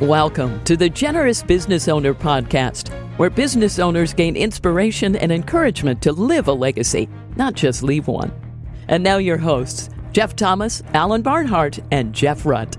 Welcome to the Generous Business Owner Podcast, where business owners gain inspiration and encouragement to live a legacy, not just leave one. And now your hosts, Jeff Thomas, Alan Barnhart, and Jeff Rutt.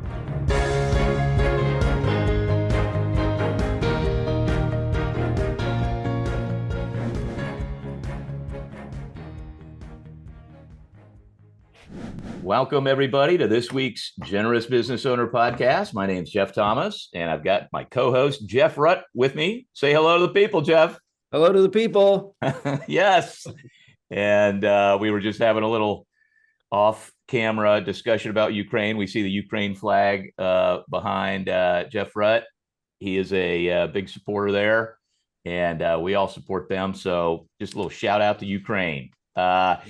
Welcome, everybody, to this week's Generous Business Owner Podcast. My name's Jeff Thomas, and I've got my co-host, Jeff Rutt, with me. Say hello to the people, Jeff. Hello to the people. Yes. And we were just having a little off-camera discussion about Ukraine. We see the Ukraine flag behind Jeff Rutt. He is a big supporter there, and we all support them. So just a little shout out to Ukraine. But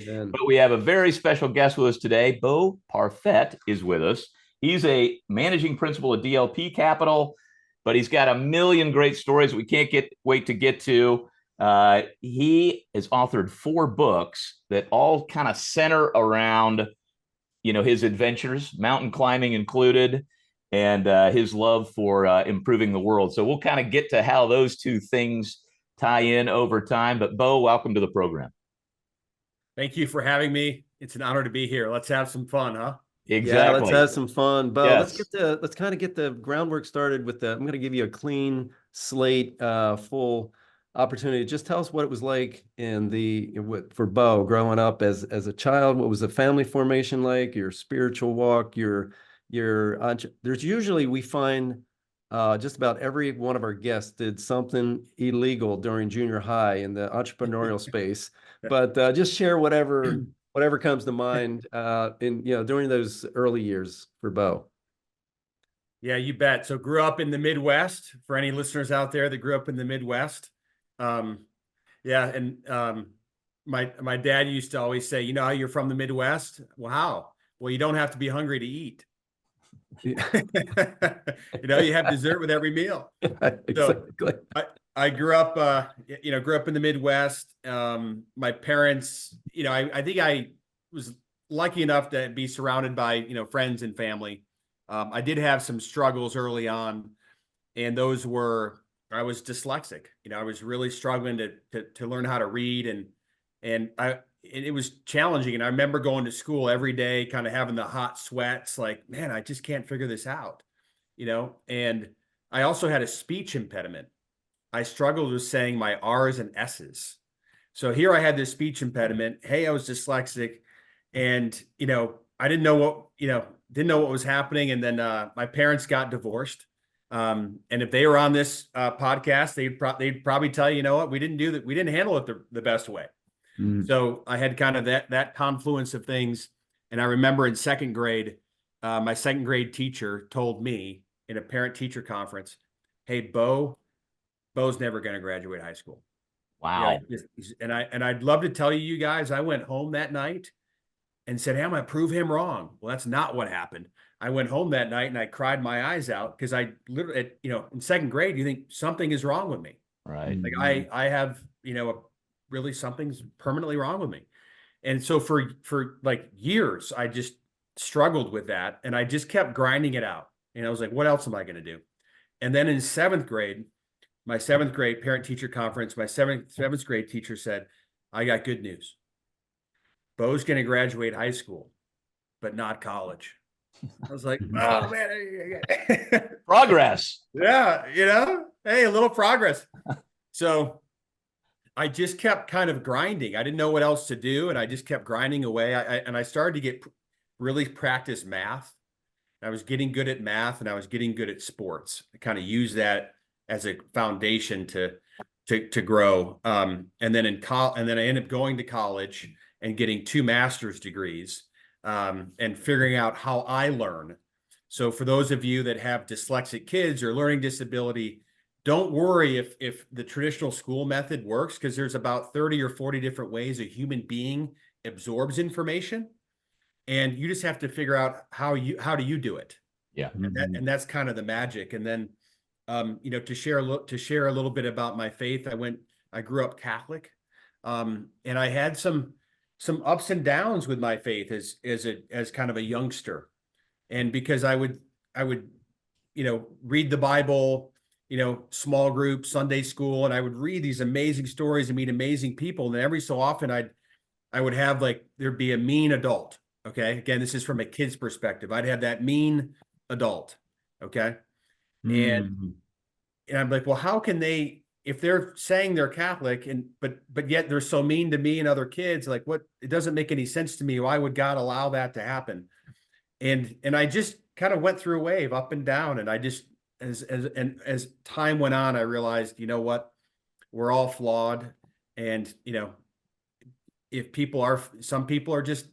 we have a very special guest with us today. Bo Parfet is with us. He's a managing principal at DLP Capital, but he's got a million great stories we can't wait to get to. He has authored 4 books that all kind of center around, his adventures, mountain climbing included, and his love for improving the world. So we'll kind of get to how those two things tie in over time. But Bo, welcome to the program. Thank you for having me. It's an honor to be here. Let's have some fun, huh? Exactly. Yeah, let's have some fun. Bo, Yes. let's kind of get the groundwork started with I'm going to give you a clean slate, full opportunity. Just tell us what it was like for Bo growing up as a child. What was the family formation like? Your spiritual walk, there's usually we find just about every one of our guests did something illegal during junior high in the entrepreneurial space. But just share whatever comes to mind during those early years for Bo. Yeah, you bet. So grew up in the Midwest. For any listeners out there that grew up in the Midwest, my dad used to always say, how you're from the Midwest? Well, how? Well, you don't have to be hungry to eat. You have dessert with every meal. Exactly. So I grew up in the Midwest. My parents, I think I was lucky enough to be surrounded by, friends and family. I did have some struggles early on, and those were, I was dyslexic. I was really struggling to learn how to read, and it was challenging. And I remember going to school every day, kind of having the hot sweats, like, man, I just can't figure this out, and I also had a speech impediment. I struggled with saying my R's and S's. So here I had this speech impediment. Hey, I was dyslexic, and, I didn't know what was happening. And then my parents got divorced. And if they were on this podcast, they'd probably tell you, what, we didn't do that. We didn't handle it the best way. So I had kind of that confluence of things. And I remember in second grade, my second grade teacher told me in a parent teacher conference, hey, Bo's never going to graduate high school. Wow. Yeah, and I'd love to tell you guys, I went home that night and said, hey, I'm going to prove him wrong. Well, that's not what happened. I went home that night and I cried my eyes out because I literally, in second grade, you think something is wrong with me. Right. Like I have, really something's permanently wrong with me. And so for like years, I just struggled with that, and I just kept grinding it out. And I was like, what else am I going to do? And then in seventh grade, my seventh grade parent teacher conference, my seventh grade teacher said, I got good news. Bo's going to graduate high school, but not college. I was like, oh man. Progress. Yeah. Hey, a little progress. So I just kept kind of grinding. I didn't know what else to do. And I just kept grinding away. I started to get really practice math. I was getting good at math, and I was getting good at sports. I kind of used that as a foundation to grow. And then I ended up going to college and getting 2 master's degrees, and figuring out how I learn. So for those of you that have dyslexic kids or learning disability, don't worry if the traditional school method works, because there's about 30 or 40 different ways a human being absorbs information. And you just have to figure out how do you do it. Yeah. And that's kind of the magic. And then, to share a little bit about my faith, I grew up Catholic, and I had some ups and downs with my faith as kind of a youngster. And because I would read the Bible, small group, Sunday school, and I would read these amazing stories and meet amazing people. And every so often I would have there'd be a mean adult. Okay. Again, this is from a kid's perspective. I'd have that mean adult. Okay. And I'm like, well, how can they, if they're saying they're Catholic but yet they're so mean to me and other kids, like what, it doesn't make any sense to me. Why would God allow that to happen? And I just kind of went through a wave up and down. And I just, as time went on, I realized, you know what, we're all flawed. And, some people are just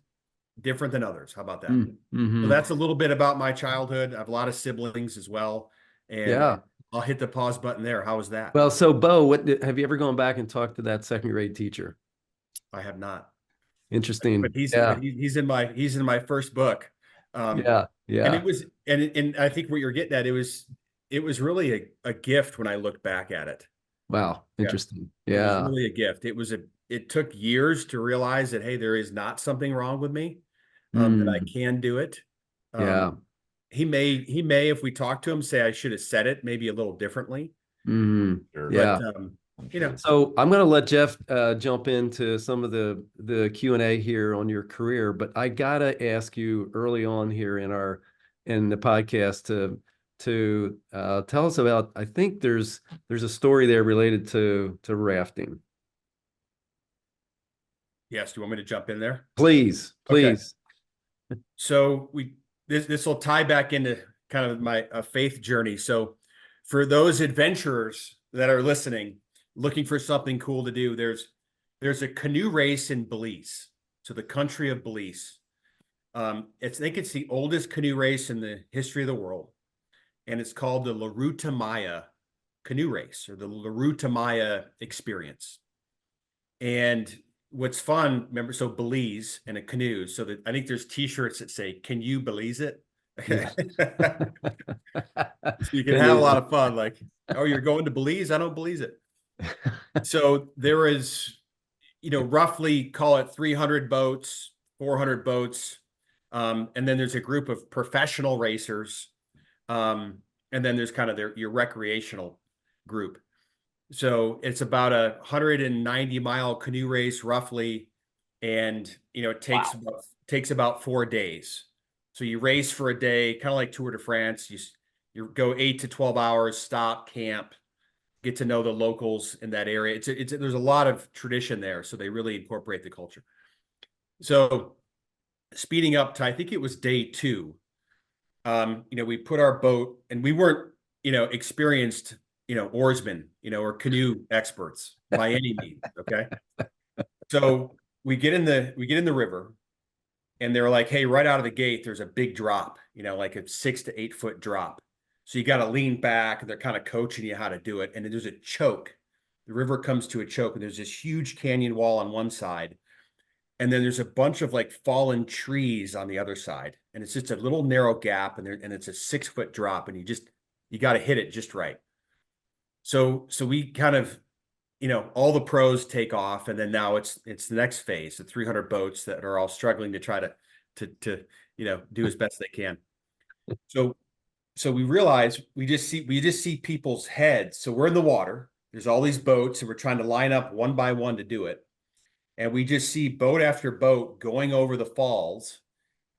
different than others. How about that? So that's a little bit about my childhood. I have a lot of siblings as well. And I'll hit the pause button there. How was that? Well, so Bo, have you ever gone back and talked to that second grade teacher? I have not. Interesting. But he's in my first book. Yeah. And it was, and I think what you're getting at, it was really a gift when I look back at it. Wow. Interesting. Yeah. It was really a gift. It took years to realize that, hey, there is not something wrong with me, that I can do it. He may, if we talk to him, say I should have said it maybe a little differently. Sure. Yeah. But, so I'm going to let Jeff jump into some of the Q&A here on your career, but I gotta ask you early on here in the podcast to tell us about, I think there's a story there related to rafting. Yes. Do you want me to jump in there? Please. Okay. So this will tie back into kind of my faith journey. So for those adventurers that are listening, looking for something cool to do, there's a canoe race in Belize. So the country of Belize. I think it's the oldest canoe race in the history of the world. And it's called the La Ruta Maya canoe race, or the La Ruta Maya experience. And what's fun, remember, so Belize and a canoe. So that I think there's t-shirts that say, "Can you Belize it?" Yeah. So you can have a lot of fun. Like, oh, you're going to Belize? I don't Belize it. So there is, roughly call it 300 boats, 400 boats. And then there's a group of professional racers. And then there's kind of your recreational group. So it's about a 190-mile canoe race roughly. And, it takes about 4 days. So you race for a day, kind of like Tour de France. You go 8 to 12 hours, stop, camp, get to know the locals in that area. There's a lot of tradition there. So they really incorporate the culture. So speeding up to, I think it was day 2, we put our boat, and we weren't, experienced, oarsmen, or canoe experts by any means. Okay. So we get in the river, and they're like, hey, right out of the gate, there's a big drop, like a 6 to 8 foot drop. So you got to lean back, and they're kind of coaching you how to do it. And then there's a choke. The river comes to a choke, and there's this huge canyon wall on one side. And then there's a bunch of fallen trees on the other side. And it's just a little narrow gap, and it's a 6 foot drop, and you got to hit it just right. So we kind of, all the pros take off, and then now it's the next phase, the 300 boats that are all struggling to try to do as best they can. So we realize we just see people's heads. So we're in the water. There's all these boats, and we're trying to line up one by one to do it. And we just see boat after boat going over the falls,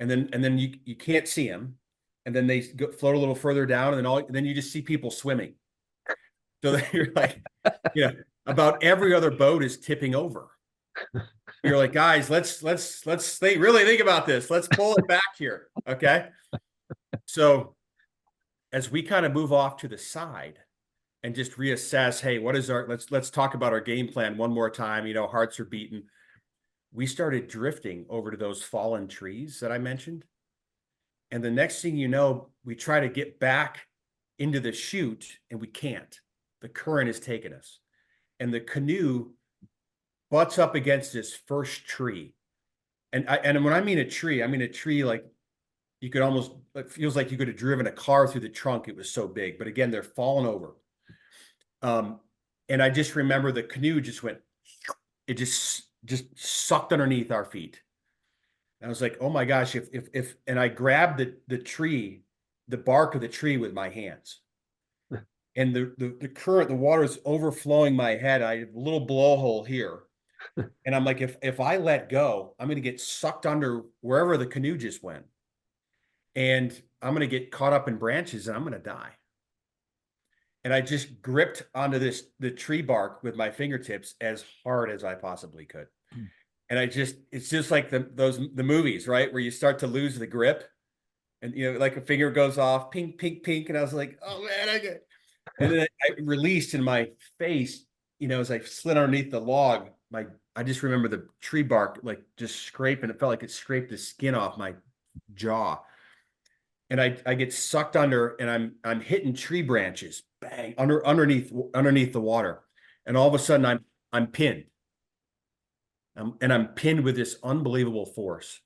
and then you can't see them, and then they float a little further down, and then you just see people swimming. So you're like, about every other boat is tipping over. You're like, guys, let's really think about this. Let's pull it back here, okay? So as we kind of move off to the side and just reassess, hey, let's talk about our game plan one more time. Hearts are beating. We started drifting over to those fallen trees that I mentioned. And the next thing you know, we try to get back into the chute, and we can't. The current has taken us. And the canoe butts up against this first tree. And when I mean a tree like you could almost, it feels like you could have driven a car through the trunk. It was so big. But again, they're falling over. And I just remember the canoe just went, it just sucked underneath our feet. And I was like, oh my gosh, if and I grabbed the tree, the bark of the tree with my hands. And the current, the water is overflowing my head. I have a little blowhole here. And I'm like, if I let go, I'm going to get sucked under wherever the canoe just went. And I'm going to get caught up in branches and I'm going to die. And I just gripped onto the tree bark with my fingertips as hard as I possibly could. And it's just like the movies, right? Where you start to lose the grip and, like a finger goes off, pink, pink, pink. And I was like, oh man, and then I released in my face, as I slid underneath the log, I just remember the tree bark, like just scraping. It felt like it scraped the skin off my jaw. And I get sucked under and I'm hitting tree branches, bang, underneath the water. And all of a sudden I'm pinned. And I'm pinned with this unbelievable force.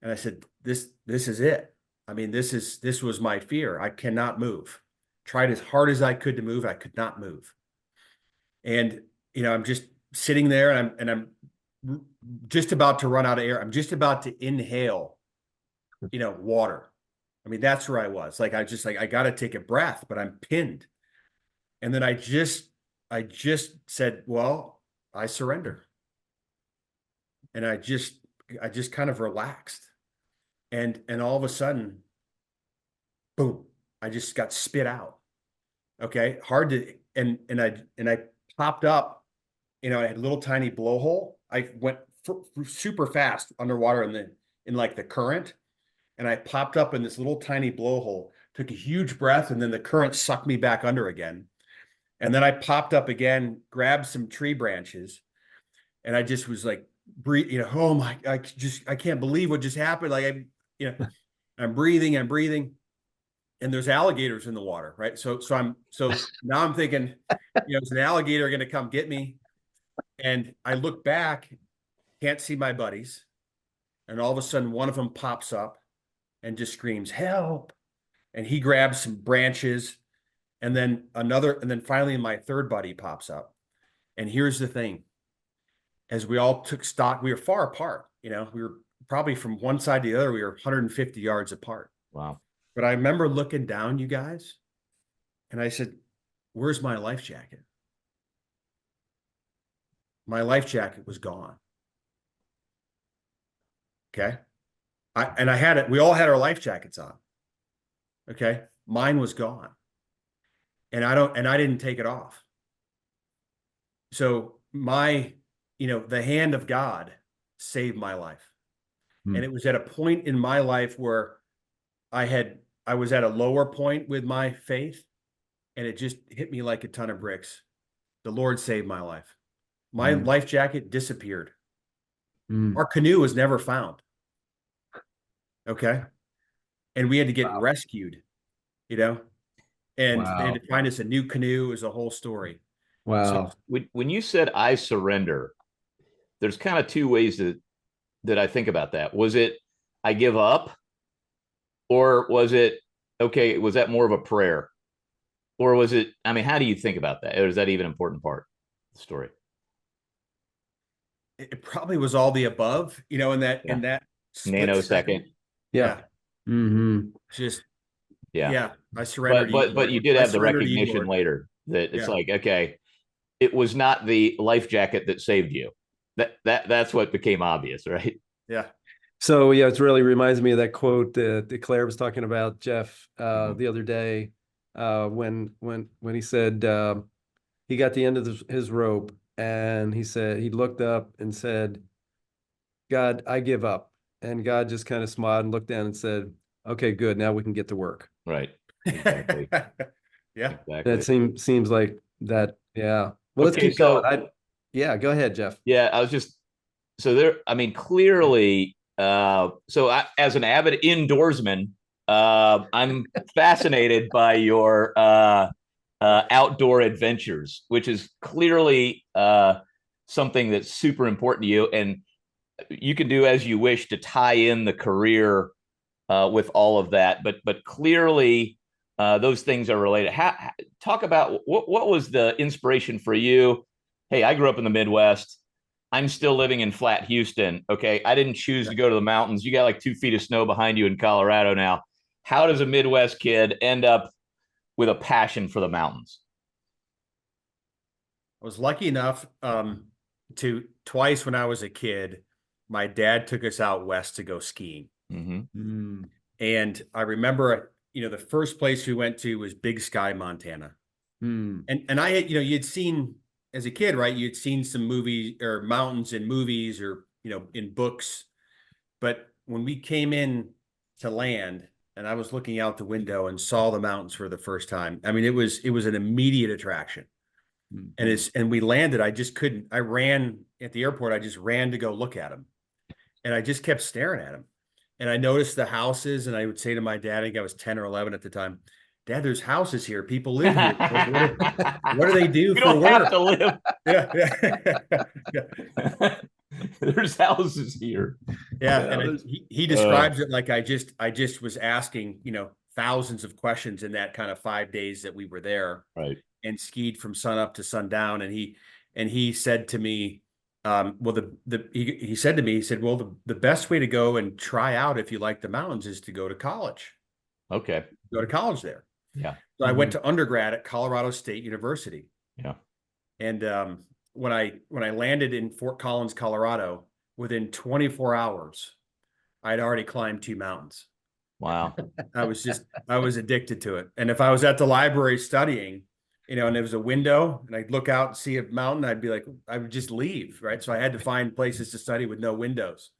And I said, this is it. I mean, this was my fear. I cannot move. Tried as hard as I could to move. I could not move. And, I'm just sitting there and I'm just about to run out of air. I'm just about to inhale, water. I mean, that's where I was. Like, I got to take a breath, but I'm pinned. And then I just said, well, I surrender. And I just kind of relaxed. And all of a sudden, boom, I just got spit out. Okay. Hard to, and I popped up, I had a little tiny blowhole. I went super fast underwater in like the current. And I popped up in this little tiny blowhole, took a huge breath, and then the current sucked me back under again. And then I popped up again, grabbed some tree branches, and I just was like, breathe, oh my, I can't believe what just happened. Like I'm breathing, and there's alligators in the water, right? So now I'm thinking, is an alligator going to come get me? And I look back, can't see my buddies. And all of a sudden one of them pops up and just screams, help. And he grabs some branches and then finally my third buddy pops up. And here's the thing. As we all took stock, we were far apart, we were probably from one side to the other, we were 150 yards apart. Wow. But I remember looking down, you guys, and I said, where's my life jacket? My life jacket was gone. Okay. I had it. We all had our life jackets on. Okay. Mine was gone. And I didn't take it off. So the hand of God saved my life. And it was at a point in my life where I was at a lower point with my faith, and it just hit me like a ton of bricks. The Lord saved my life. My life jacket disappeared. Our canoe was never found. Okay. And we had to get rescued, and they had to find us a new canoe. It was a whole story. Wow. So when you said I surrender, there's kind of two ways that I think about that. Was it I give up? Or was it, okay, was that more of a prayer? Or was it, how do you think about that? Or is that even an important part of the story? It probably was all the above, in that nanosecond. Yeah. Just, yeah. I surrendered. But you did have the recognition later that it's like, okay, it was not the life jacket that saved you. That's what became obvious, right? Yeah. So it really reminds me of that quote that Claire was talking about, Jeff, the other day, when he said he got the end of his rope, and he said he looked up and said, "God, I give up." And God just kind of smiled and looked down and said, "Okay, good. Now we can get to work." Right. Exactly. Yeah. Exactly. That seems like that. Yeah. Well, let's keep going. Go ahead, Jeff. Yeah, I was just clearly. So as an avid indoorsman, I'm fascinated by your outdoor adventures, which is clearly something that's super important to you, and you can do as you wish to tie in the career with all of that. But clearly, those things are related. Talk about what was the inspiration for you? Hey, I grew up in the Midwest. I'm still living in flat Houston. Okay. I didn't choose to go to the mountains. You got like 2 feet of snow behind you in Colorado now. how does a Midwest kid end up with a passion for the mountains? I was lucky enough to twice when I was a kid, my dad took us out west to go skiing. Mm-hmm. And I remember, the first place we went to was Big Sky, Montana. And I had, you'd seen as a kid, right? You'd seen some movies or mountains in movies or, in books. But when we came in to land and I was looking out the window and saw the mountains for the first time, I mean, it was an immediate attraction. And we landed, I ran at the airport. I just ran to go look at them. And I just kept staring at them. And I noticed the houses, and I would say to my dad, I think I was 10 or 11 at the time, Dad, there's houses here. People live here. What do they do You for don't work? have to live. Yeah. There's houses here. Yeah. And he describes it like I just was asking, thousands of questions in that kind of 5 days that we were there. Right. And skied from sun up to sundown. And he said to me, he said to me, he said, well, the best way to go and try out if you like the mountains is to go to college. Okay. Go to college there. Yeah. So I went to undergrad at Colorado State University. Yeah. And when I landed in Fort Collins, Colorado, within 24 hours, I'd already climbed 2 mountains. Wow. I was addicted to it. And if I was at the library studying, and there was a window and I'd look out and see a mountain, I'd be like, I would just leave. Right. So I had to find places to study with no windows.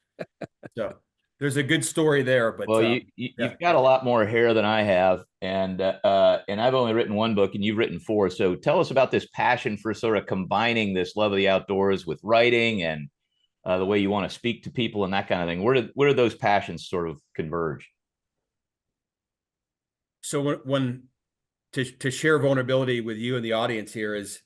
So there's a good story there, but well, you've got a lot more hair than I have. And I've only written 1 book and you've written 4. So tell us about this passion for sort of combining this love of the outdoors with writing and the way you want to speak to people and that kind of thing. Where do those passions sort of converge? So when to share vulnerability with you and the audience here is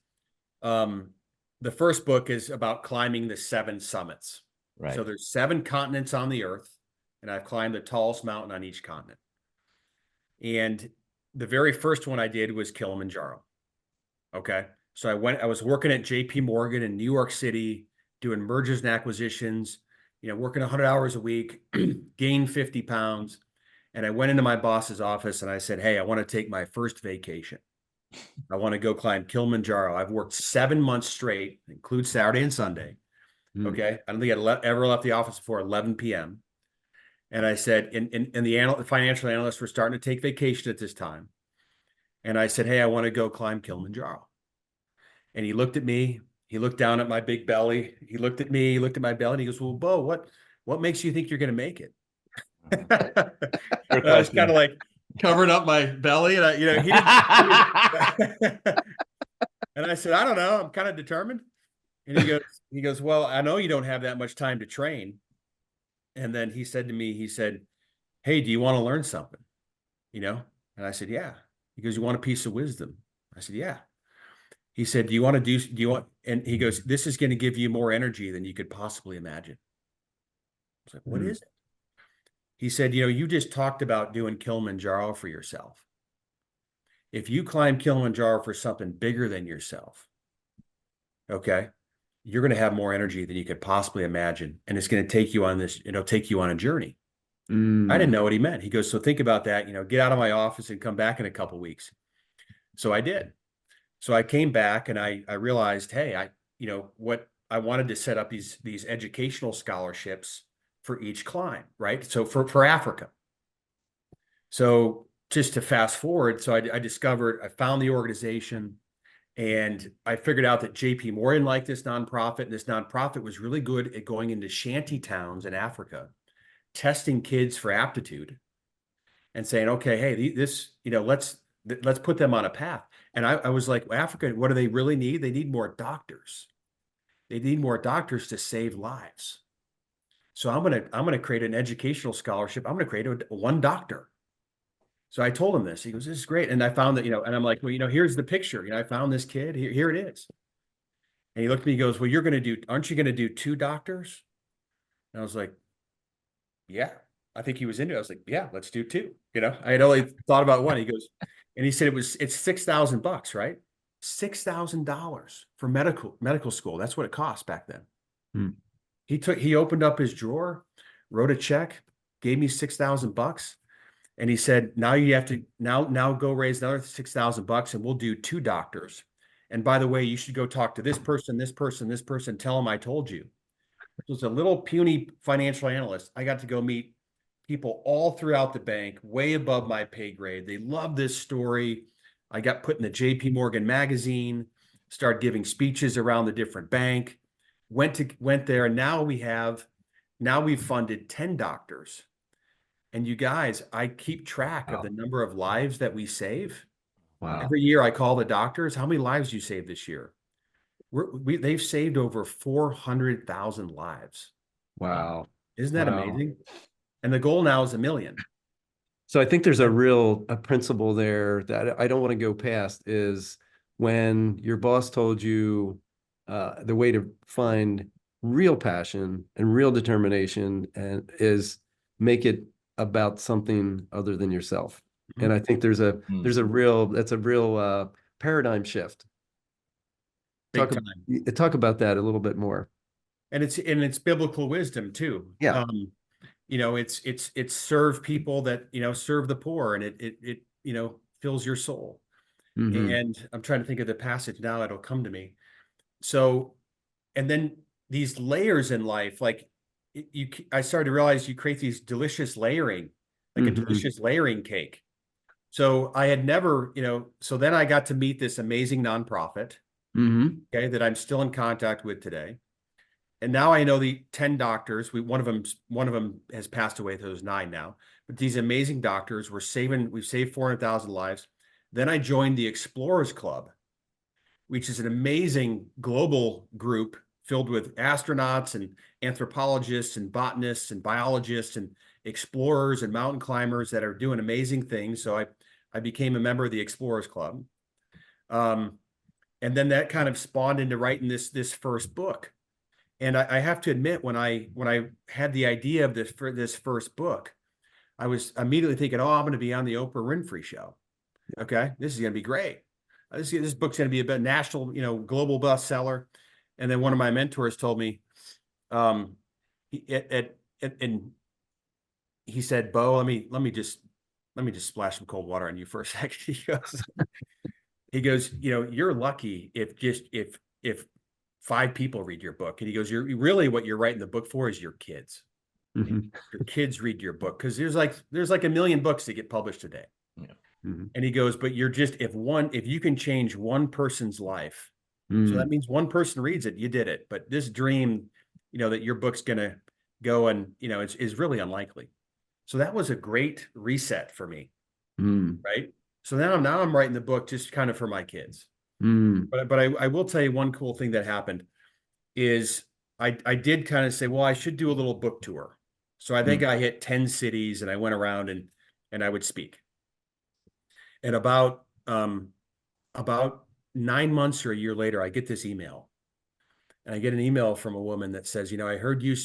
the first book is about climbing the 7 summits. Right. So there's 7 continents on the earth, and I've climbed the tallest mountain on each continent. And the very first one I did was Kilimanjaro. Okay. So I was working at JP Morgan in New York City, doing mergers and acquisitions, working 100 hours a week, gained 50 pounds. And I went into my boss's office and I said, hey, I want to take my first vacation. I want to go climb Kilimanjaro. I've worked 7 months straight, include Saturday and Sunday. Okay. I don't think I'd ever left the office before 11 p.m. And I said, and the financial analysts were starting to take vacation at this time. And I said, hey, I want to go climb Kilimanjaro. And he looked at me. He looked down at my big belly. He looked at me. He looked at my belly. And he goes, well, Bo, what makes you think you're going to make it? I was kind of like covering up my belly, and he didn't. And I said, I don't know. I'm kind of determined. And he goes, well, I know you don't have that much time to train. And then he said to me, hey, do you want to learn something? And I said, yeah. He goes, you want a piece of wisdom? I said, yeah. He said, do you want, and he goes, this is going to give you more energy than you could possibly imagine. I was like, what is it? He said, you just talked about doing Kilimanjaro for yourself. If you climb Kilimanjaro for something bigger than yourself, okay, you're going to have more energy than you could possibly imagine. And it's going to take you on this, take you on a journey. I didn't know what he meant. He goes, so think about that, get out of my office and come back in a couple of weeks. So I did. So I came back and I realized, hey, what I wanted to set up these educational scholarships for each climb, right? So for Africa. So just to fast forward, so I found the organization, and I figured out that JP Morgan liked this nonprofit, and this nonprofit was really good at going into shanty towns in Africa, testing kids for aptitude and saying, okay, hey, let's put them on a path. And I was like, Africa, what do they really need? They need more doctors. They need more doctors to save lives. So I'm gonna create an educational scholarship. I'm gonna create one doctor. So I told him this. He goes, "This is great." And I found that, and I'm like, well, here's the picture. I found this kid. Here it is. And he looked at me. He goes, "Well, aren't you gonna do 2 doctors?" And I was like, "Yeah." I think he was into it. I was like, "Yeah, let's do 2." I had only thought about 1. He goes, and he said it's $6,000, right? $6,000 for medical school. That's what it cost back then. He opened up his drawer, wrote a check, gave me $6,000, And he said, now you have to now go raise another $6,000 and we'll do 2 doctors. And by the way, you should go talk to this person, this person, this person, tell them I told you. So it's a little puny financial analyst. I got to go meet people all throughout the bank, way above my pay grade. They love this story. I got put in the JP Morgan magazine, started giving speeches around the different bank, went there. And now we've funded 10 doctors. And you guys, I keep track of the number of lives that we save. Wow. Every year I call the doctors, how many lives you saved this year? They've saved over 400,000 lives. Wow. Isn't that Wow. amazing? And the goal now is 1 million. So I think there's a principle there that I don't want to go past is when your boss told you the way to find real passion and real determination and is make it about something other than yourself. Mhm. And I think that's a real paradigm shift. Big time. Talk about that a little bit more. And it's biblical wisdom too. Yeah. It's serve people that, serve the poor, and it fills your soul. Mhm. And I'm trying to think of the passage now, it'll come to me. So, and then these layers in life, like I started to realize you create these delicious layering, like a Mhm. delicious layering cake. So I had never, so then I got to meet this amazing nonprofit, Mhm. okay, that I'm still in contact with today. And now I know the 10 doctors. One of them has passed away. So there's 9 now. But these amazing doctors, we've saved 400,000 lives. Then I joined the Explorers Club, which is an amazing global group filled with astronauts and anthropologists and botanists and biologists and explorers and mountain climbers that are doing amazing things. So I became a member of the Explorers Club. And then that kind of spawned into writing this first book. And I have to admit, when I had the idea of this first book, I was immediately thinking, oh, I'm going to be on the Oprah Winfrey show. Okay, this is going to be great. This book's going to be a bit national, global bestseller. And then one of my mentors told me, and he said, Bo, let me just splash some cold water on you for a second. He goes, you're lucky if 5 people read your book. And he goes, what you're writing the book for is your kids. Mhm. Your kids read your book, because there's like 1 million books that get published today. Yeah. Mhm. And he goes, but if you can change one person's life, so that means one person reads it, you did it. But this dream, that your book's gonna go and is really unlikely. So that was a great reset for me, right? So now I'm writing the book just kind of for my kids. But I will tell you one cool thing that happened is I did kind of say, well, I should do a little book tour. So I think I hit 10 cities and I went around and I would speak. And about 9 months or a year later, I get this email. And I get an email from a woman that says, I heard you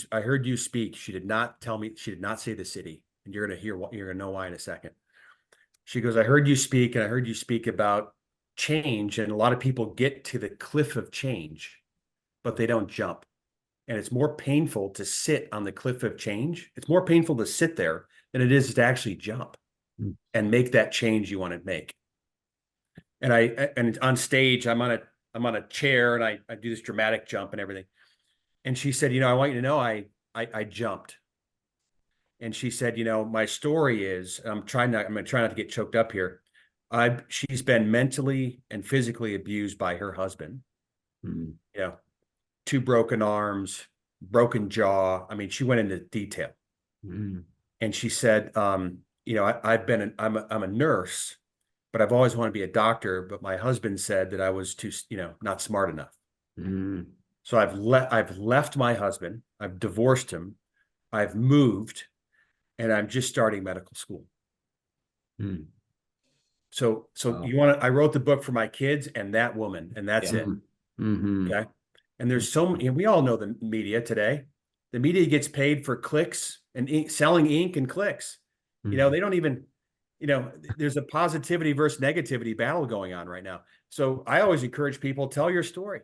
speak. She did not say the city. And you're gonna know why in a second. She goes, I heard you speak, and I heard you speak about change. And a lot of people get to the cliff of change, but they don't jump. And it's more painful to sit on the cliff of change. It's more painful to sit there than it is to actually jump and make that change you want to make. And on stage, I'm on a chair and I do this dramatic jump and everything. And she said, I want you to know I jumped. And she said, my story is, I'm going to try not to get choked up here. She's been mentally and physically abused by her husband. 2 broken arms, broken jaw. I mean, she went into detail. And she said, I'm a nurse, but I've always wanted to be a doctor. But my husband said that I was too, not smart enough. So I've left my husband. I've divorced him. I've moved, and I'm just starting medical school. So wow. I wrote the book for my kids and that woman, and that's it. Okay. And there's so many, and we all know the media today. The media gets paid for clicks and selling ink and clicks. They don't even, there's a positivity versus negativity battle going on right now. So I always encourage people, tell your story.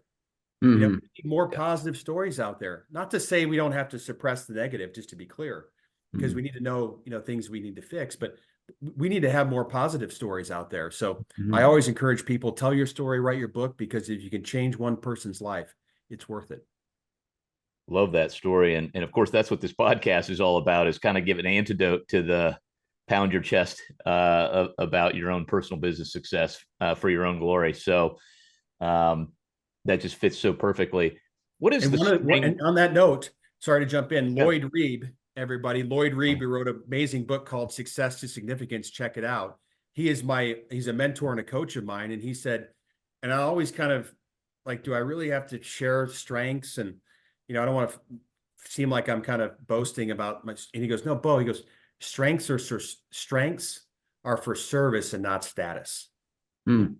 More positive stories out there. Not to say we don't have to suppress the negative, just to be clear, because we need to know, things we need to fix. But we need to have more positive stories out there. So Mhm. I always encourage people, tell your story, write your book, because if you can change one person's life, it's worth it. Love that story. And of course, that's what this podcast is all about, is kind of give an antidote to the pound your chest about your own personal business success for your own glory. So that just fits so perfectly. What is And the string? and on that note, sorry to jump in, Yeah. Lloyd Reeb, everybody, Lloyd Reeb, who wrote an amazing book called Success to Significance. Check it out. He's a mentor and a coach of mine. And he said, and I always kind of like, do I really have to share strengths? And, I don't want to seem like I'm kind of boasting about my, and he goes, no, Bo, he goes, strengths are for service and not status. Mm.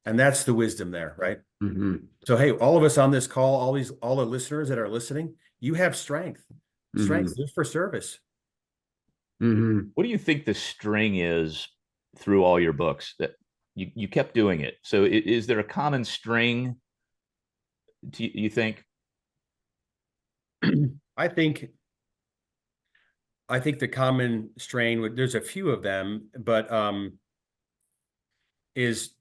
And that's the wisdom there, right? Mm-hmm. So, hey, all of us on this call, all the listeners that are listening, you have strength. Strength is for service. Mm-hmm. What do you think the string is through all your books that you kept doing it? So is there a common string, do you think? I think the common strain there's a few of them, but is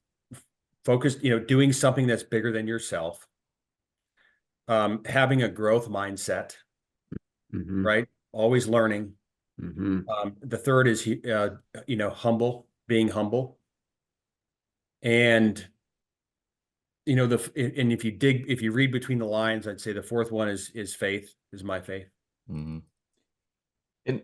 focused, doing something that's bigger than yourself, having a growth mindset, Mm-hmm. right? Always learning. Mm-hmm. The third is being humble. And and if you read between the lines, I'd say the fourth one is faith, is my faith. Mm-hmm. And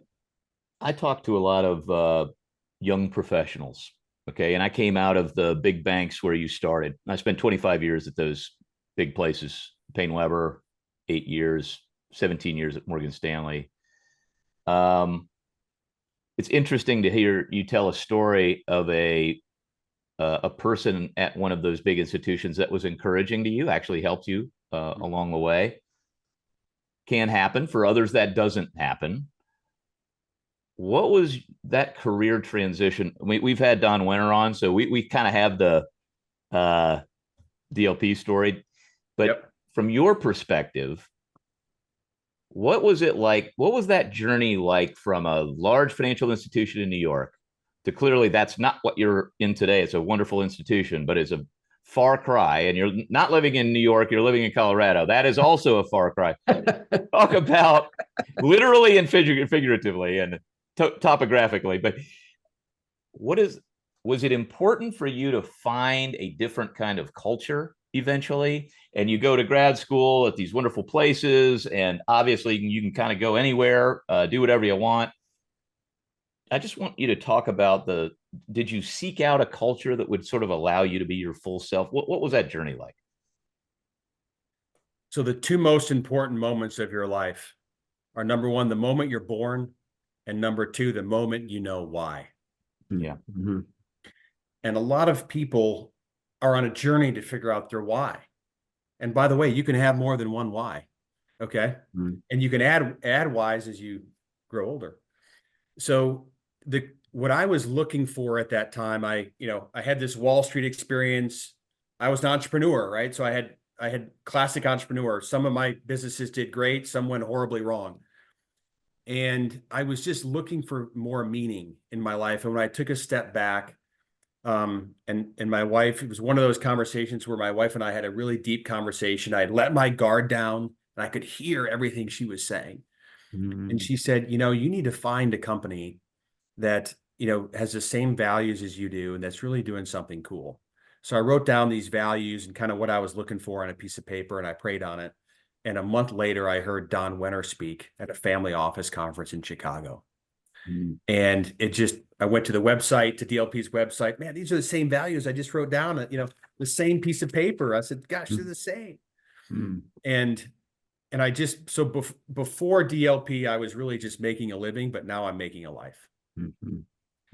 I talked to a lot of young professionals. Okay. And I came out of the big banks where you started. I spent 25 years at those big places, Payne Weber, 8 years, 17 years at Morgan Stanley. It's interesting to hear you tell a story of a person at one of those big institutions that was encouraging to you, actually helped you along the way. Can happen for others, that doesn't happen. What was that career transition? We've had Don Winter on, so we kind of have the DLP story, but Yep. from your perspective, what was it like? What was that journey like from a large financial institution in New York to clearly that's not what you're in today? It's a wonderful institution, but it's a far cry. And you're not living in New York, you're living in Colorado. That is also a far cry. Talk about literally and figuratively and topographically. But was it important for you to find a different kind of culture eventually? And you go to grad school at these wonderful places, and obviously you can kind of go anywhere, do whatever you want. I just want you to talk about did you seek out a culture that would sort of allow you to be your full self? What was that journey like? So the two most important moments of your life are, number one, the moment you're born, and number two, the moment you know why. Yeah. Mm-hmm. And a lot of people are on a journey to figure out their why. And by the way, you can have more than one why. Okay. Mm-hmm. And you can add whys as you grow older. So what I was looking for at that time, I had this Wall Street experience. I was an entrepreneur, right? So I had classic entrepreneur. Some of my businesses did great, some went horribly wrong. And I was just looking for more meaning in my life. And when I took a step back, and my wife, it was one of those conversations where my wife and I had a really deep conversation. I had let my guard down and I could hear everything she was saying. Mm-hmm. And she said, you need to find a company that, has the same values as you do, and that's really doing something cool. So I wrote down these values and kind of what I was looking for on a piece of paper, and I prayed on it. And a month later, I heard Don Winter speak at a family office conference in Chicago. Mm-hmm. And I went to the website, to DLP's website. Man, these are the same values I just wrote down, the same piece of paper. I said, gosh, they're the same. Mm-hmm. And I just, so before DLP, I was really just making a living, but now I'm making a life. Mm-hmm.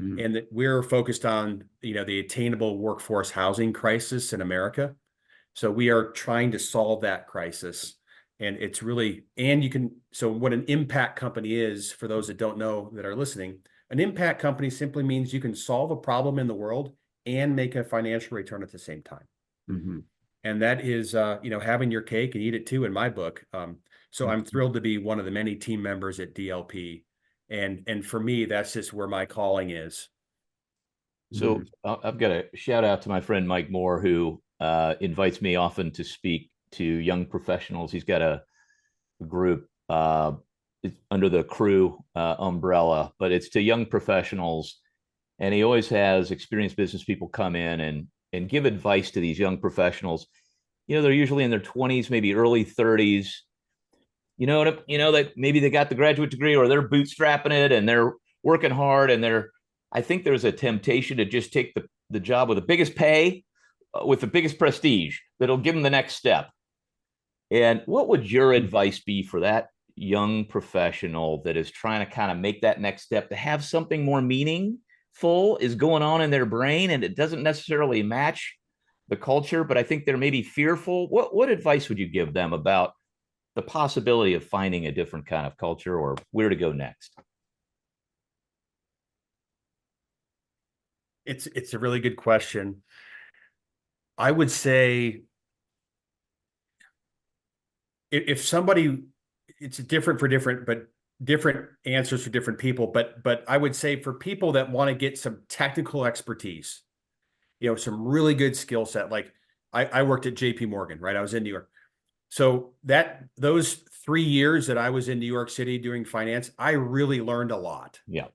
Mm-hmm. And that we're focused on, the attainable workforce housing crisis in America. So we are trying to solve that crisis. And it's really, so what an impact company is, for those that don't know that are listening, an impact company simply means you can solve a problem in the world and make a financial return at the same time. Mm-hmm. And that is, having your cake and eat it too, in my book. So I'm thrilled to be one of the many team members at DLP. And for me, that's just where my calling is. So I've got a shout out to my friend Mike Moore, who invites me often to speak to young professionals. He's got a group under the Crew umbrella, but it's to young professionals. And he always has experienced business people come in and give advice to these young professionals. You know, they're usually in their 20s, maybe early 30s. That maybe they got the graduate degree or they're bootstrapping it and they're working hard, and I think there's a temptation to just take the job with the biggest pay, with the biggest prestige that'll give them the next step. And what would your advice be for that young professional that is trying to kind of make that next step, to have something more meaningful is going on in their brain and it doesn't necessarily match the culture, but I think they're maybe fearful? What advice would you give them about the possibility of finding a different kind of culture or where to go next? It's a really good question. I would say if somebody, it's different for different, but different answers for different people. But I would say for people that want to get some technical expertise, some really good skill set. Like I worked at JP Morgan, right? I was in New York. So those 3 years that I was in New York City doing finance, I really learned a lot. Yeah.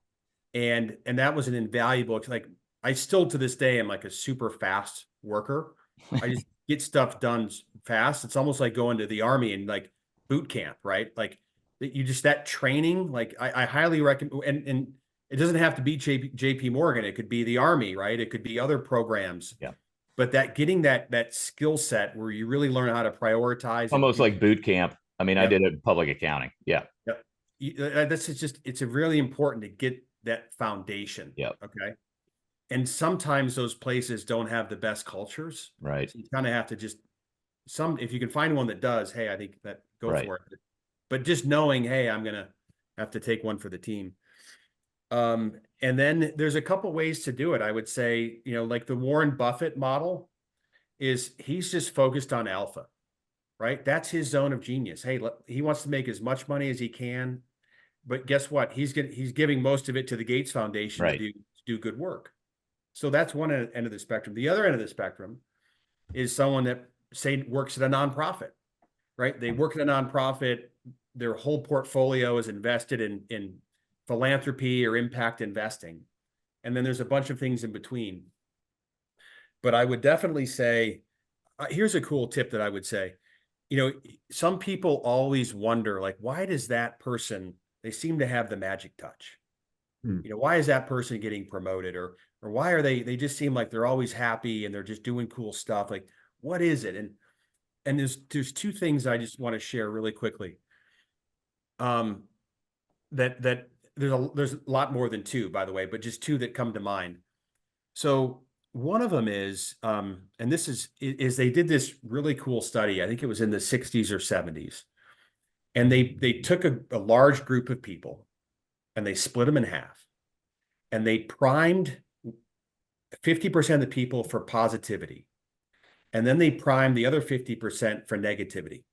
And that was an invaluable, like I still to this day am like a super fast worker. I just get stuff done fast. It's almost like going to the Army and like boot camp, right? Like that training, like I highly recommend, and it doesn't have to be JP Morgan. It could be the Army, right? It could be other programs. Yeah. But getting that skill set where you really learn how to prioritize. Almost like boot camp. I mean, Yep. I did it in public accounting. Yeah. Yep. It's really important to get that foundation. Yep. Okay. And sometimes those places don't have the best cultures. Right. So you kind of have to if you can find one that does, hey, I think that go Right. for it. But just knowing, hey, I'm going to have to take one for the team. And then there's a couple ways to do it. I would say, like the Warren Buffett model he's just focused on alpha, right? That's his zone of genius. Hey, he wants to make as much money as he can, but guess what? He's giving most of it to the Gates Foundation Right. to do good work. So that's one end of the spectrum. The other end of the spectrum is someone that works at a nonprofit, right? They work at a nonprofit. Their whole portfolio is invested in philanthropy or impact investing. And then there's a bunch of things in between. But I would definitely say, here's a cool tip that I would say. Some people always wonder, like, why does that person, they seem to have the magic touch? Why is that person getting promoted, or why are they just seem like they're always happy and they're just doing cool stuff? Like, what is it? And there's two things I just want to share really quickly. That there's a lot more than two, by the way, but just two that come to mind. So one of them is, and this is they did this really cool study. I think it was in the 60s or 70s. And they took a large group of people and they split them in half. And they primed 50% of the people for positivity. And then they primed the other 50% for negativity.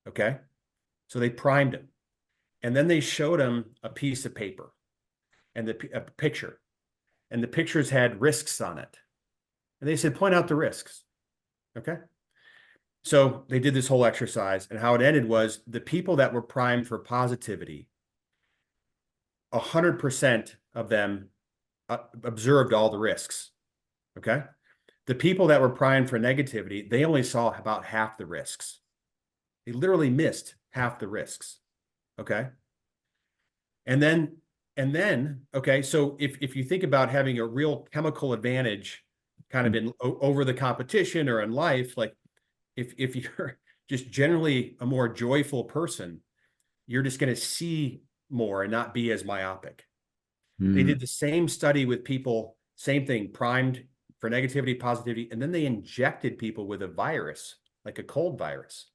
Okay. So they primed them. And then they showed them a piece of paper and a picture. And the pictures had risks on it. And they said, point out the risks. Okay. So they did this whole exercise, and how it ended was the people that were primed for positivity, 100% of them observed all the risks. Okay. The people that were primed for negativity, they only saw about half the risks. They literally missed half the risks. Okay. And then, okay. So if you think about having a real chemical advantage kind of over the competition or in life, like if you're just generally a more joyful person, you're just going to see more and not be as myopic. They did the same study with people, same thing, primed for negativity, positivity, and then they injected people with a virus, like a cold virus.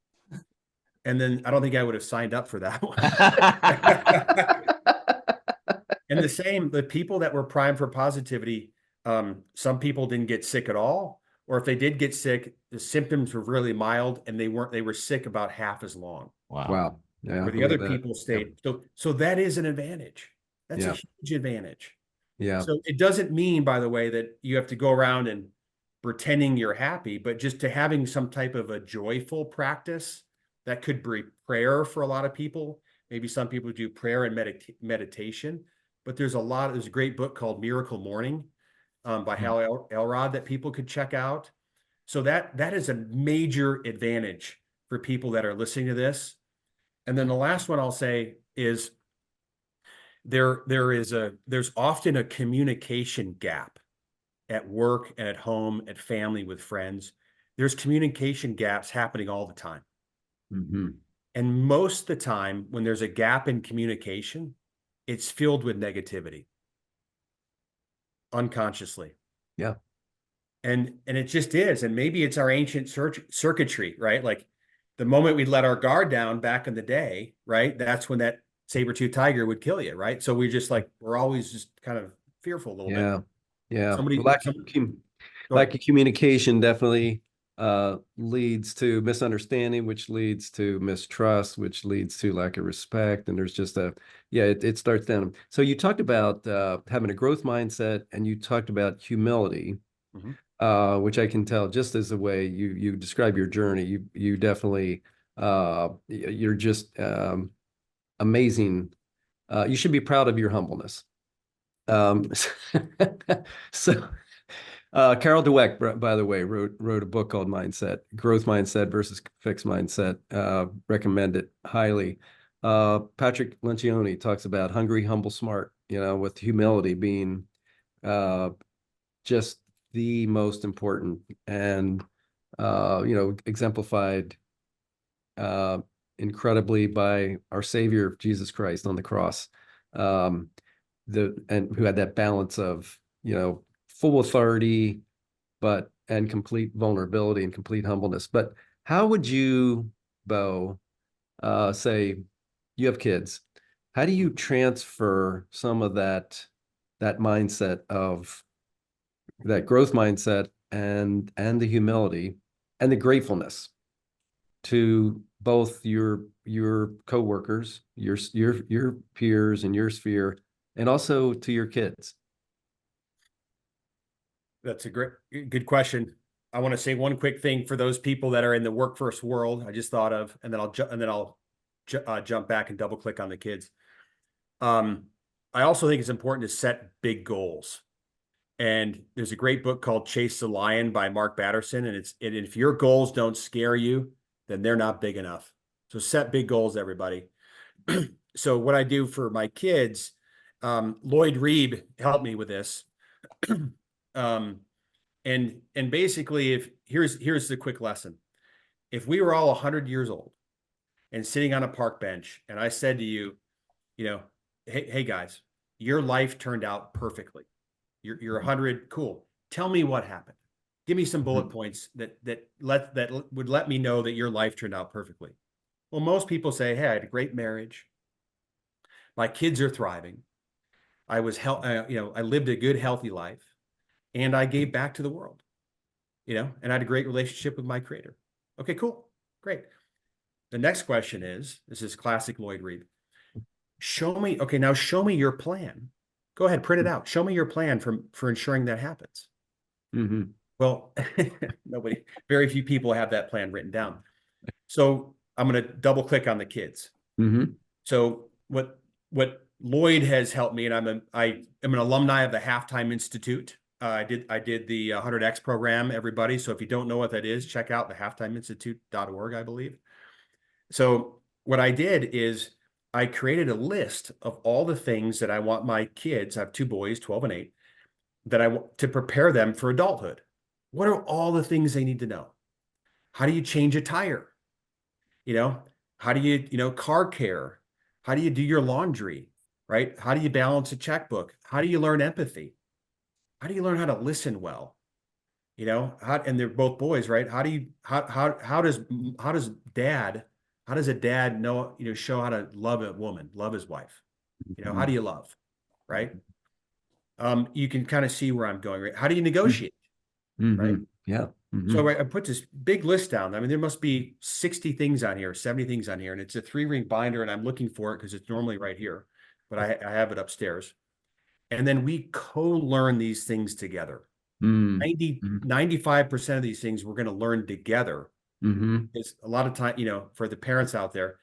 And then I don't think I would have signed up for that one. And the people that were primed for positivity, some people didn't get sick at all, or if they did get sick, the symptoms were really mild and they were sick about half as long. Wow. Yeah. Where the other people stayed. So that is an advantage. That's a huge advantage. Yeah. So it doesn't mean, by the way, that you have to go around and pretending you're happy, but just to having some type of a joyful practice that could be prayer for a lot of people. Maybe some people do prayer and meditation, but there's a great book called Miracle Morning by Hal Elrod that people could check out. So that is a major advantage for people that are listening to this. And then the last one I'll say is there's often a communication gap at work and at home, at family, with friends. There's communication gaps happening all the time. And most of the time, when there's a gap in communication, it's filled with negativity unconsciously. Yeah. And it just is. And maybe it's our ancient circuitry, right? Like the moment we let our guard down back in the day, right? That's when that saber-toothed tiger would kill you, right? So we're always just kind of fearful a little bit. Yeah. Somebody, lack of communication definitely leads to misunderstanding, which leads to mistrust, which leads to lack of respect. And there's just it starts down. So you talked about having a growth mindset, and you talked about humility, which I can tell just as the way you describe your journey. You definitely you're just amazing. You should be proud of your humbleness. So Carol Dweck, by the way, wrote a book called Growth Mindset versus Fixed Mindset. Recommend it highly. Patrick Lencioni talks about hungry, humble, smart, with humility being just the most important, and exemplified incredibly by our Savior Jesus Christ on the cross, and who had that balance of full authority, and complete vulnerability and complete humbleness. But how would you, Bo, say you have kids? How do you transfer some of that mindset of that growth mindset and the humility and the gratefulness to both your coworkers, your peers in your sphere, and also to your kids? That's a good question. I want to say one quick thing for those people that are in the workforce world. I just thought of, and then I'll jump back and double click on the kids. I also think it's important to set big goals. And there's a great book called Chase the Lion by Mark Batterson. And if your goals don't scare you, then they're not big enough. So set big goals, everybody. So what I do for my kids, Lloyd Reeb helped me with this. And basically, here's the quick lesson. If we were all 100 years old and sitting on a park bench, and I said to you, hey guys, your life turned out perfectly. You're 100, cool. Tell me what happened. Give me some bullet points that would let me know that your life turned out perfectly. Well, most people say, hey, I had a great marriage. My kids are thriving. I lived a good, healthy life, and I gave back to the world, and I had a great relationship with my creator. Okay, cool. Great. The next question this is classic Lloyd Reeb. Show me your plan. Go ahead, print it out. Show me your plan for ensuring that happens. Well, very few people have that plan written down. So I'm going to double click on the kids. So what Lloyd has helped me, and I'm an alumni of the Halftime Institute. I did the 100X program, everybody. So if you don't know what that is, check out the halftimeinstitute.org, I believe. So what I did is I created a list of all the things that I want my kids, I have 2 boys, 12 and 8, that I want to prepare them for adulthood. What are all the things they need to know? How do you change a tire? How do you, car care? How do you do your laundry, right? How do you balance a checkbook? How do you learn empathy? How do you learn how to listen well? And they're both boys, right? How does a dad know, show how to love a woman, love his wife? How do you love, right? You can kind of see where I'm going, right? How do you negotiate, right? Yeah. So I put this big list down. I mean, there must be 60 things on here, 70 things on here, and it's a 3-ring binder, and I'm looking for it because it's normally right here. but I have it upstairs. And then we co-learn these things together. Mm. 95% of these things we're going to learn together. Mm-hmm. It's a lot of time, for the parents out there,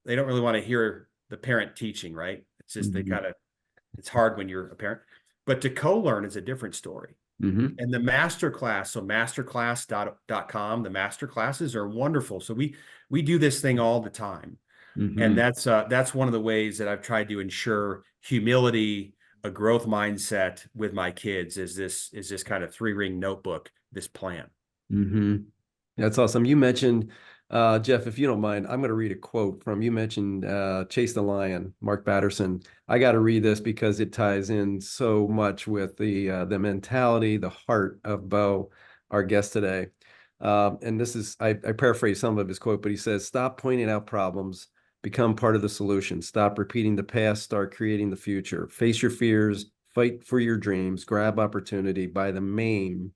they don't really want to hear the parent teaching, right? It's just it's hard when you're a parent. But to co-learn is a different story. Mm-hmm. And the masterclass, so masterclass.com, the masterclasses are wonderful. So we do this thing all the time. Mm-hmm. And that's one of the ways that I've tried to ensure humility, a growth mindset with my kids is this kind of 3-ring notebook, this plan. Mm-hmm. That's awesome. You mentioned, Jeff, if you don't mind, I'm going to read a quote from, you mentioned Chase the Lion, Mark Batterson. I got to read this because it ties in so much with the mentality, the heart of Bo, our guest today. And this is, I paraphrase some of his quote, but he says, "Stop pointing out problems, become part of the solution. Stop repeating the past, start creating the future. Face your fears, fight for your dreams, grab opportunity by the mane,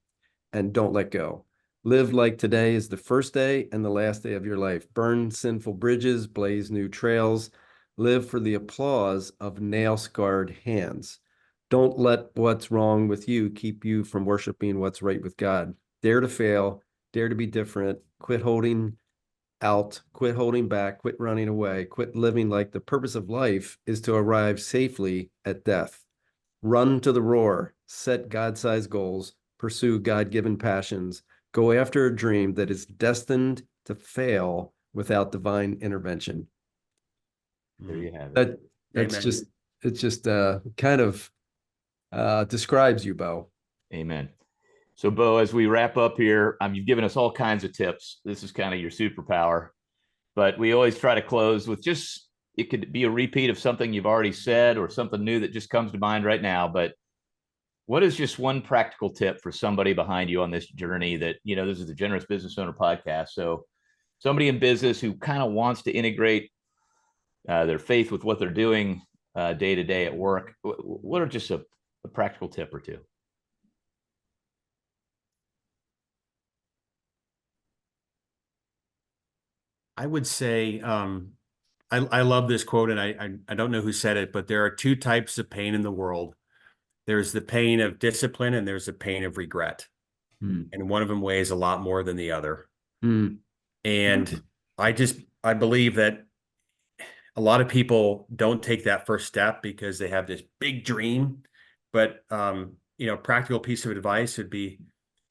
and don't let go. Live like today is the first day and the last day of your life. Burn sinful bridges, blaze new trails. Live for the applause of nail-scarred hands. Don't let what's wrong with you keep you from worshiping what's right with God. Dare to fail, dare to be different. Quit holding out, quit holding back, quit running away, quit living like the purpose of life is to arrive safely at death. Run to the roar, set God-sized goals, pursue God-given passions. Go after a dream that is destined to fail without divine intervention." There you have it. That's Amen. just, it's just kind of describes you, Bo. Amen. So, Bo, as we wrap up here, you've given us all kinds of tips. This is kind of your superpower, but we always try to close with it could be a repeat of something you've already said or something new that just comes to mind right now. But what is just one practical tip for somebody behind you on this journey that, this is the Generous Business Owner podcast. So somebody in business who kind of wants to integrate their faith with what they're doing day to day at work, what are just a practical tip or two? I would say, I love this quote, and I don't know who said it, but there are 2 types of pain in the world. There's the pain of discipline and there's the pain of regret. And one of them weighs a lot more than the other. And I believe that a lot of people don't take that first step because they have this big dream. But, practical piece of advice would be,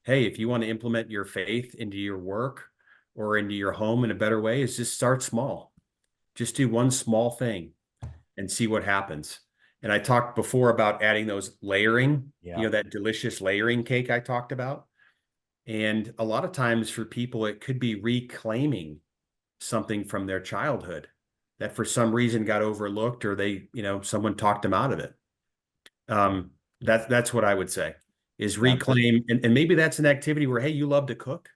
hey, if you want to implement your faith into your work or into your home in a better way, is just start small. Just do one small thing and see what happens. And I talked before about adding those layering, that delicious layering cake I talked about. And a lot of times for people, it could be reclaiming something from their childhood that for some reason got overlooked or someone talked them out of it. That's what I would say is reclaim. And maybe that's an activity where, hey, you love to cook.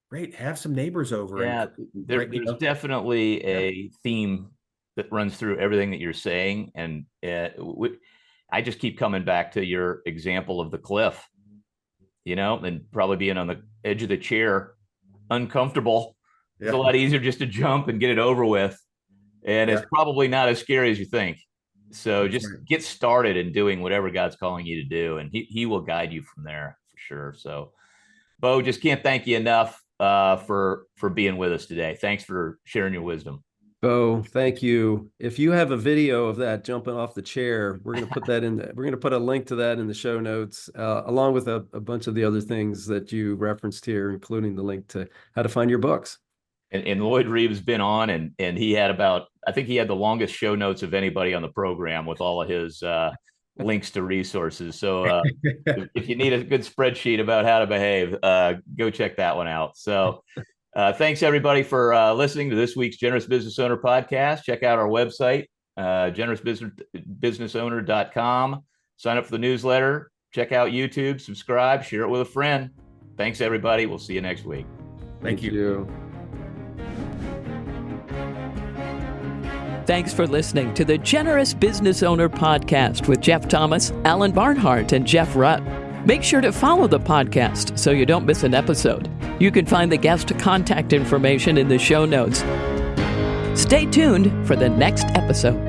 Great. Have some neighbors over. Yeah, there's definitely a theme that runs through everything that you're saying. And I just keep coming back to your example of the cliff, and probably being on the edge of the chair, uncomfortable. It's a lot easier just to jump and get it over with. And it's probably not as scary as you think. So just get started in doing whatever God's calling you to do. And he will guide you from there for sure. So, Bo, just can't thank you enough for being with us today. Thanks for sharing your wisdom. Bo, thank you. If you have a video of that jumping off the chair, we're going to put that we're going to put a link to that in the show notes, along with a bunch of the other things that you referenced here, including the link to how to find your books. And Lloyd Reeves has been on, and he had I think he had the longest show notes of anybody on the program with all of his links to resources. So if you need a good spreadsheet about how to behave, go check that one out. So thanks everybody for listening to this week's Generous Business Owner podcast. Check out our website, generousbusinessowner.com. Sign up for the newsletter, check out YouTube, subscribe, share it with a friend. Thanks everybody. We'll see you next week. Thank you. Thanks for listening to the Generous Business Owner Podcast with Jeff Thomas, Alan Barnhart, and Jeff Rutt. Make sure to follow the podcast so you don't miss an episode. You can find the guest contact information in the show notes. Stay tuned for the next episode.